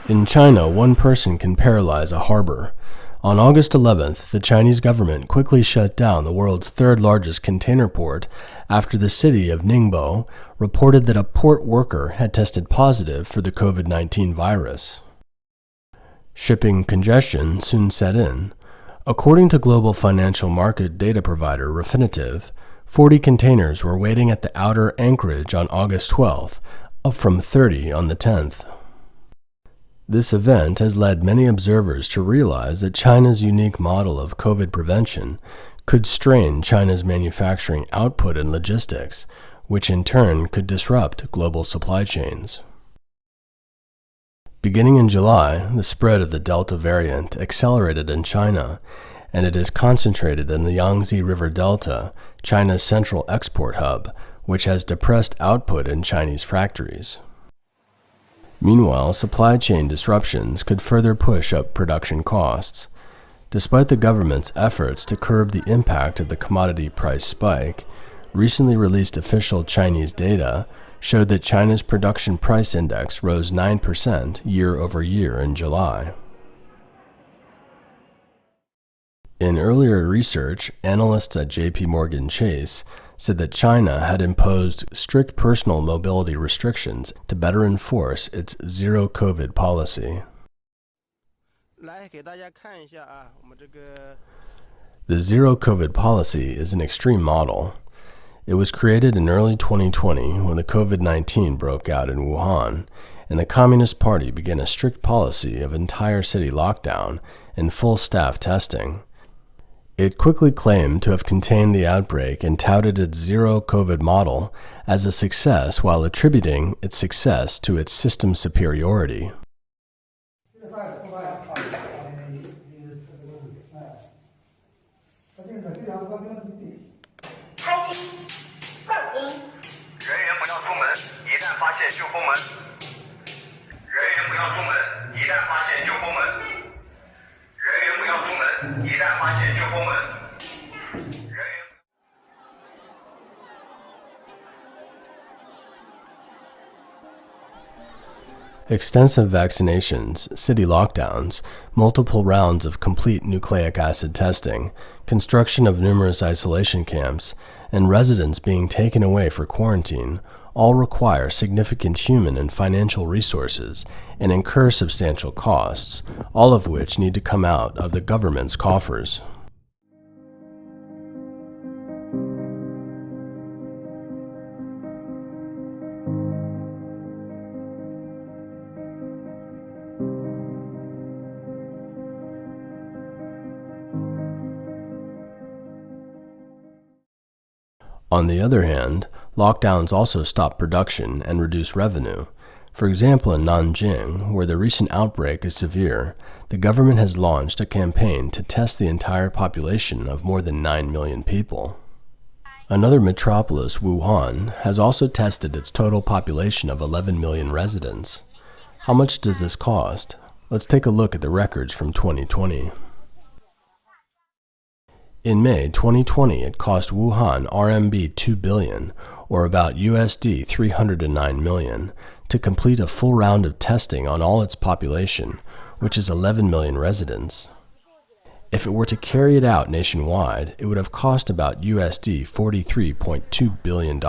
In China, one person can paralyze a harbor. On August 11th, the Chinese government quickly shut down the world's third largest container port after the city of Ningbo reported that a port worker had tested positive for the COVID-19 virus. Shipping congestion soon set in. According to global financial market data provider Refinitiv, 40 containers were waiting at the outer anchorage on August 12th, up from 30 on the 10th. This event has led many observers to realize that China's unique model of COVID prevention could strain China's manufacturing output and logistics, which in turn could disrupt global supply chains. Beginning in July, the spread of the Delta variant accelerated in China, and it is concentrated in the Yangtze River Delta, China's central export hub, which has depressed output in Chinese factories. Meanwhile, supply chain disruptions could further push up production costs. Despite the government's efforts to curb the impact of the commodity price spike, recently released official Chinese data showed that China's production price index rose 9% year over year in July. In earlier research, analysts at J.P. Morgan Chase said that China had imposed strict personal mobility restrictions to better enforce its zero-COVID policy. The zero-COVID policy is an extreme model. It was created in early 2020 when the COVID-19 broke out in Wuhan, and the Communist Party began a strict policy of entire city lockdown and full staff testing. It quickly claimed to have contained the outbreak and touted its zero-COVID model as a success while attributing its success to its system superiority. Extensive vaccinations, city lockdowns, multiple rounds of complete nucleic acid testing, construction of numerous isolation camps, and residents being taken away for quarantine all require significant human and financial resources and incur substantial costs, all of which need to come out of the government's coffers. On the other hand, lockdowns also stop production and reduce revenue. For example, in Nanjing, where the recent outbreak is severe, the government has launched a campaign to test the entire population of more than 9 million people. Another metropolis, Wuhan, has also tested its total population of 11 million residents. How much does this cost? Let's take a look at the records from 2020. In May 2020, it cost Wuhan RMB 2 billion, or about USD 309 million, to complete a full round of testing on all its population, which is 11 million residents. If it were to carry it out nationwide, it would have cost about USD $43.2 billion.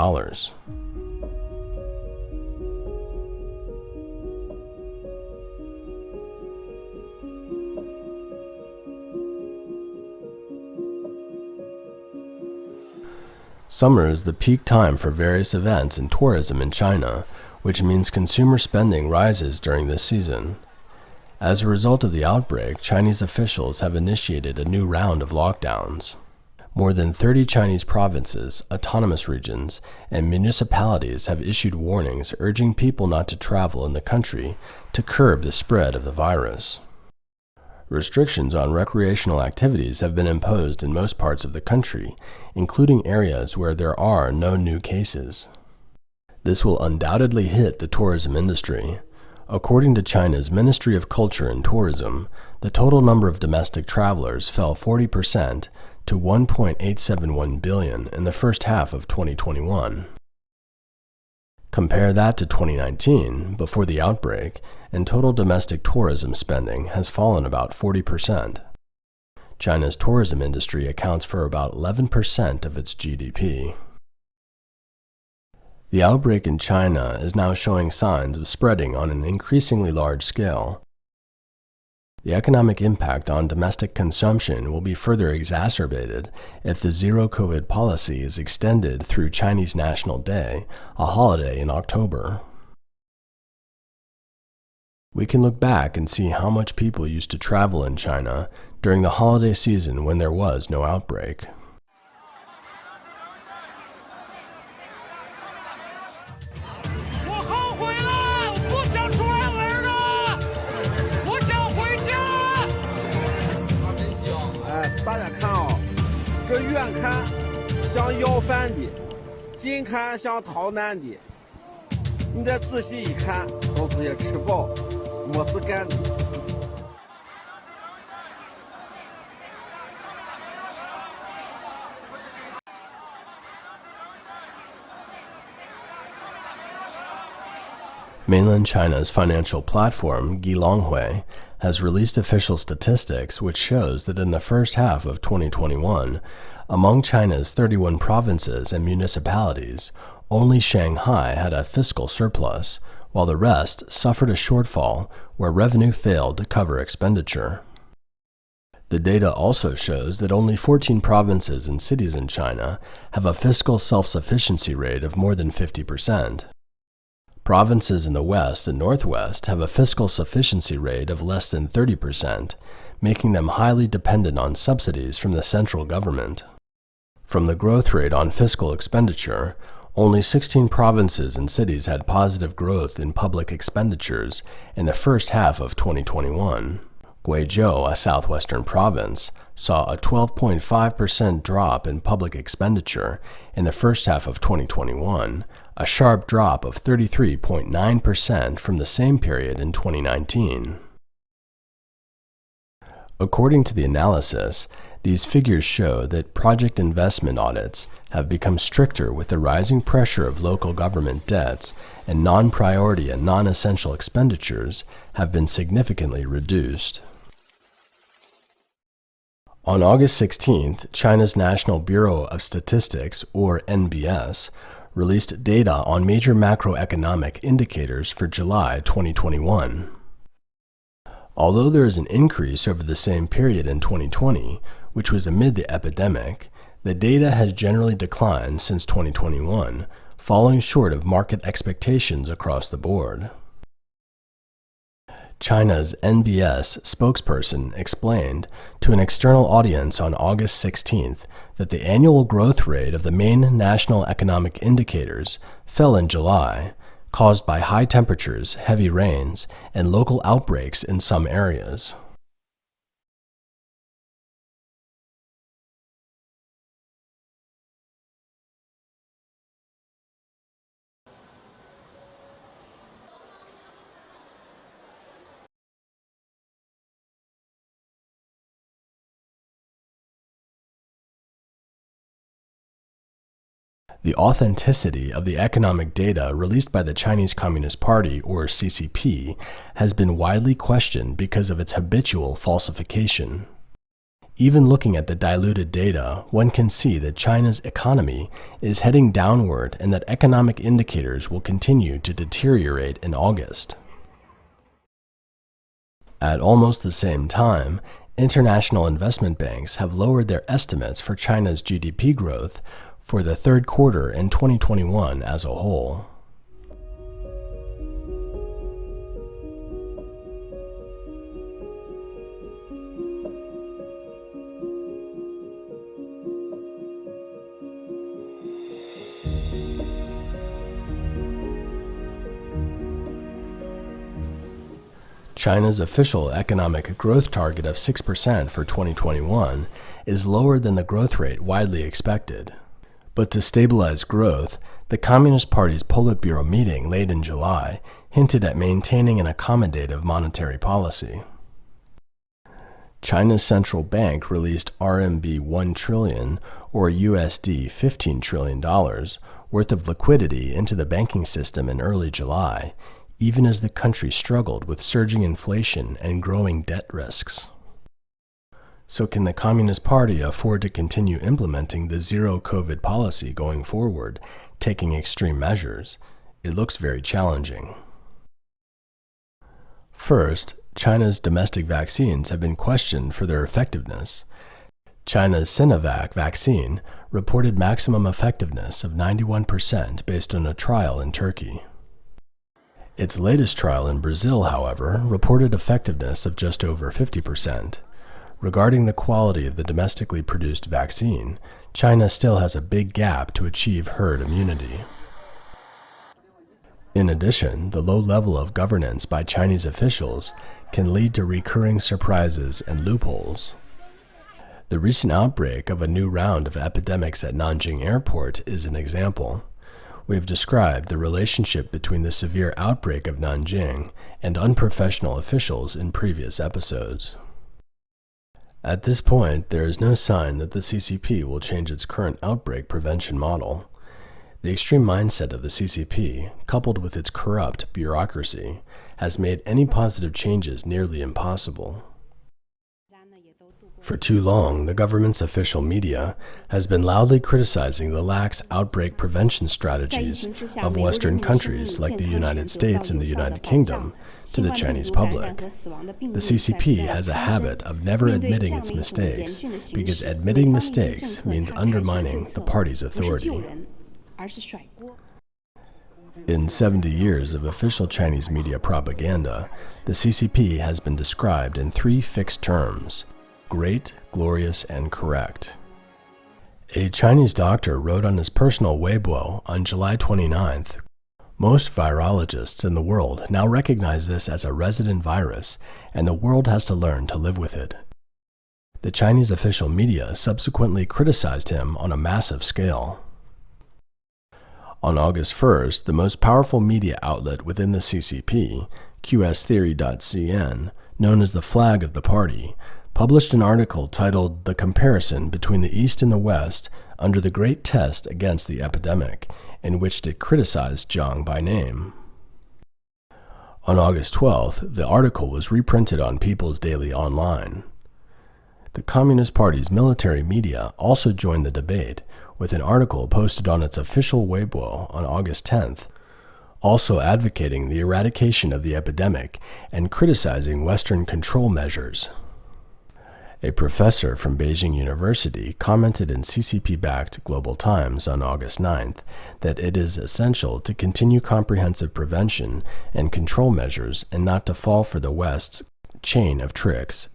Summer is the peak time for various events and tourism in China, which means consumer spending rises during this season. As a result of the outbreak, Chinese officials have initiated a new round of lockdowns. More than 30 Chinese provinces, autonomous regions, and municipalities have issued warnings urging people not to travel in the country to curb the spread of the virus. Restrictions on recreational activities have been imposed in most parts of the country, including areas where there are no new cases. This will undoubtedly hit the tourism industry. According to China's Ministry of Culture and Tourism, the total number of domestic travelers fell 40% to 1.871 billion in the first half of 2021. Compare that to 2019, before the outbreak, and total domestic tourism spending has fallen about 40%. China's tourism industry accounts for about 11% of its GDP. The outbreak in China is now showing signs of spreading on an increasingly large scale. The economic impact on domestic consumption will be further exacerbated if the zero-COVID policy is extended through Chinese National Day, a holiday in October. We can look back and see how much people used to travel in China during the holiday season when there was no outbreak. Mainland China's financial platform, Gilonghui, has released official statistics which shows that in the first half of 2021, among China's 31 provinces and municipalities, only Shanghai had a fiscal surplus, while the rest suffered a shortfall where revenue failed to cover expenditure. The data also shows that only 14 provinces and cities in China have a fiscal self-sufficiency rate of more than 50%. Provinces in the west and northwest have a fiscal sufficiency rate of less than 30%, making them highly dependent on subsidies from the central government. From the growth rate on fiscal expenditure, only 16 provinces and cities had positive growth in public expenditures in the first half of 2021. Guizhou, a southwestern province, saw a 12.5% drop in public expenditure in the first half of 2021, a sharp drop of 33.9% from the same period in 2019. According to the analysis, these figures show that project investment audits have become stricter with the rising pressure of local government debts, and non-priority and non-essential expenditures have been significantly reduced. On August 16th, China's National Bureau of Statistics, or NBS, released data on major macroeconomic indicators for July 2021. Although there is an increase over the same period in 2020, which was amid the epidemic, the data has generally declined since 2021, falling short of market expectations across the board. China's NBS spokesperson explained to an external audience on August 16th that the annual growth rate of the main national economic indicators fell in July, caused by high temperatures, heavy rains, and local outbreaks in some areas. The authenticity of the economic data released by the Chinese Communist Party, or CCP, has been widely questioned because of its habitual falsification. Even looking at the diluted data, one can see that China's economy is heading downward and that economic indicators will continue to deteriorate in August. At almost the same time, international investment banks have lowered their estimates for China's GDP growth for the third quarter in 2021 as a whole. China's official economic growth target of 6% for 2021 is lower than the growth rate widely expected. But to stabilize growth, the Communist Party's Politburo meeting late in July hinted at maintaining an accommodative monetary policy. China's central bank released RMB 1 trillion, or USD $15 trillion, worth of liquidity into the banking system in early July, even as the country struggled with surging inflation and growing debt risks. So can the Communist Party afford to continue implementing the zero-COVID policy going forward, taking extreme measures? It looks very challenging. First, China's domestic vaccines have been questioned for their effectiveness. China's Sinovac vaccine reported maximum effectiveness of 91% based on a trial in Turkey. Its latest trial in Brazil, however, reported effectiveness of just over 50%. Regarding the quality of the domestically produced vaccine, China still has a big gap to achieve herd immunity. In addition, the low level of governance by Chinese officials can lead to recurring surprises and loopholes. The recent outbreak of a new round of epidemics at Nanjing Airport is an example. We have described the relationship between the severe outbreak of Nanjing and unprofessional officials in previous episodes. At this point, there is no sign that the CCP will change its current outbreak prevention model. The extreme mindset of the CCP, coupled with its corrupt bureaucracy, has made any positive changes nearly impossible. For too long, the government's official media has been loudly criticizing the lax outbreak prevention strategies of Western countries like the United States and the United Kingdom to the Chinese public. The CCP has a habit of never admitting its mistakes because admitting mistakes means undermining the party's authority. In 70 years of official Chinese media propaganda, the CCP has been described in three fixed terms: great, glorious, and correct. A Chinese doctor wrote on his personal Weibo on July 29th, "Most virologists in the world now recognize this as a resident virus, and the world has to learn to live with it." The Chinese official media subsequently criticized him on a massive scale. On August 1st, the most powerful media outlet within the CCP, QStheory.cn, known as the flag of the party, published an article titled "The Comparison Between the East and the West Under the Great Test Against the Epidemic," in which it criticized Jiang by name. On August 12th, the article was reprinted on People's Daily Online. The Communist Party's military media also joined the debate with an article posted on its official Weibo on August 10th, also advocating the eradication of the epidemic and criticizing Western control measures. A professor from Beijing University commented in CCP-backed Global Times on August 9th that it is essential to continue comprehensive prevention and control measures and not to fall for the West's chain of tricks.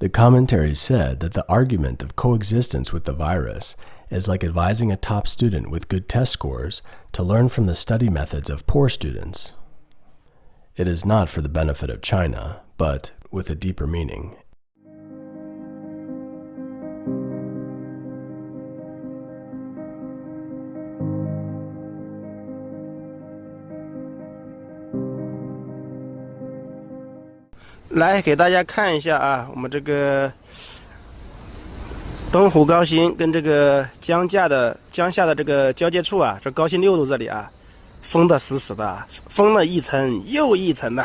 The commentary said that the argument of coexistence with the virus is like advising a top student with good test scores to learn from the study methods of poor students. It is not for the benefit of China, but with a deeper meaning.来给大家看一下啊，我们这个东湖高新跟这个江下的这个交界处啊，这高新6路这里啊，封得死死的，封了一层又一层的。